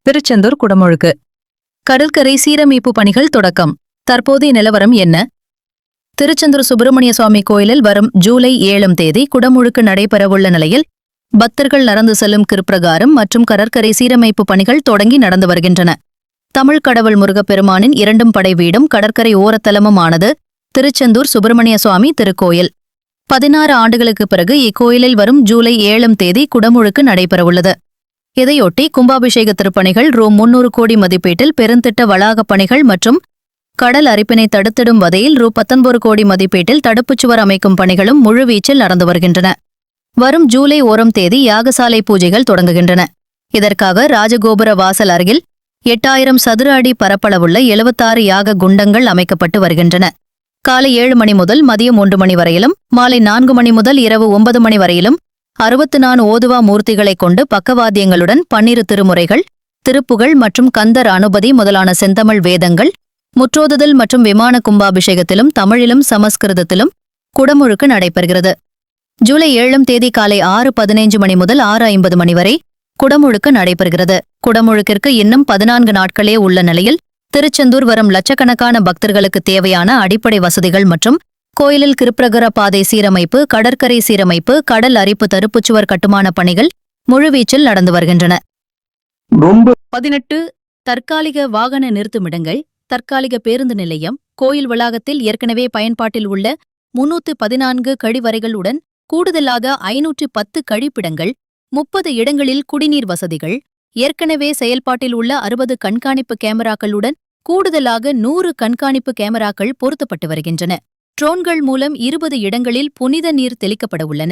திருச்செந்தூர் குடமுழுக்கு கடற்கரை சீரமைப்பு பணிகள் தொடக்கம். தற்போதைய நிலவரம் என்ன? திருச்செந்தூர் சுப்பிரமணிய சுவாமி கோயிலில் வரும் ஜூலை 7ஆம் தேதி குடமுழுக்கு நடைபெறவுள்ள நிலையில் பக்தர்கள் நடந்து செல்லும் கிருப்பிரகாரம் மற்றும் கடற்கரை சீரமைப்பு பணிகள் தொடங்கி நடந்து வருகின்றன. தமிழ் கடவுள் முருகப்பெருமானின் 2 படை வீடும் கடற்கரை ஓரத்தலமுமானது திருச்செந்தூர் சுப்பிரமணிய சுவாமி திருக்கோயில். 16 ஆண்டுகளுக்கு பிறகு இக்கோயிலில் வரும் ஜூலை 7ஆம் தேதி குடமுழுக்கு நடைபெறவுள்ளது. இதையொட்டி கும்பாபிஷேக திருப்பணிகள் ரூ. 300 கோடி மதிப்பீட்டில் பெருந்திட்ட வளாகப் பணிகள் மற்றும் கடல் அரிப்பினை தடுத்திடும் வகையில் ரூ. 19 கோடி மதிப்பீட்டில் தடுப்புச்சுவர் அமைக்கும் பணிகளும் முழுவீச்சில் நடந்து வருகின்றன. வரும் ஜூலை 1ஆம் தேதி யாகசாலை பூஜைகள் தொடங்குகின்றன. இதற்காக ராஜகோபுர வாசல் அருகில் 8000 சதுர அடி பரப்பளவுள்ள 76 யாக குண்டங்கள் அமைக்கப்பட்டு வருகின்றன. காலை 7 மணி முதல் மதியம் 1 மணி வரையிலும், மாலை 4 மணி முதல் இரவு 9 மணி வரையிலும் 64 ஓதுவா மூர்த்திகளைக் கொண்டு பக்கவாத்தியங்களுடன் 12 திருமுறைகள், திருப்புகழ் மற்றும் கந்தர் அனுபதி முதலான செந்தமிழ் வேதங்கள், முற்றோதுதல் மற்றும் விமான கும்பாபிஷேகத்திலும் தமிழிலும் சமஸ்கிருதத்திலும் குடமுழுக்கு நடைபெறுகிறது. ஜூலை 7ஆம் தேதி காலை 6:15 மணி முதல் 6:50 மணி வரை குடமுழுக்கு நடைபெறுகிறது. குடமுழுக்கிற்கு இன்னும் 14 நாட்களே உள்ள நிலையில் திருச்செந்தூர் வரும் லட்சக்கணக்கான பக்தர்களுக்கு தேவையான அடிப்படை வசதிகள் மற்றும் கோயிலில் கிருப்பிரகார பாதை சீரமைப்பு, கடற்கரை சீரமைப்பு, கடல் அரிப்பு தடுப்புச்சுவர் கட்டுமான பணிகள் முழுவீச்சில் நடந்து வருகின்றன. 18 தற்காலிக வாகன நிறுத்துமிடங்கள், தற்காலிக பேருந்து நிலையம், கோயில் வளாகத்தில் ஏற்கனவே பயன்பாட்டில் உள்ள 314 கழிவறைகளுடன் கூடுதலாக 510 கழிப்பிடங்கள், 30 இடங்களில் குடிநீர் வசதிகள், ஏற்கனவே செயல்பாட்டில் உள்ள 60 கண்காணிப்பு கேமராக்களுடன் கூடுதலாக 100 கண்காணிப்பு கேமராக்கள் பொருத்தப்பட்டு வருகின்றன. ட்ரோன்கள் மூலம் 20 இடங்களில் புனித நீர் தெளிக்கப்பட உள்ளன.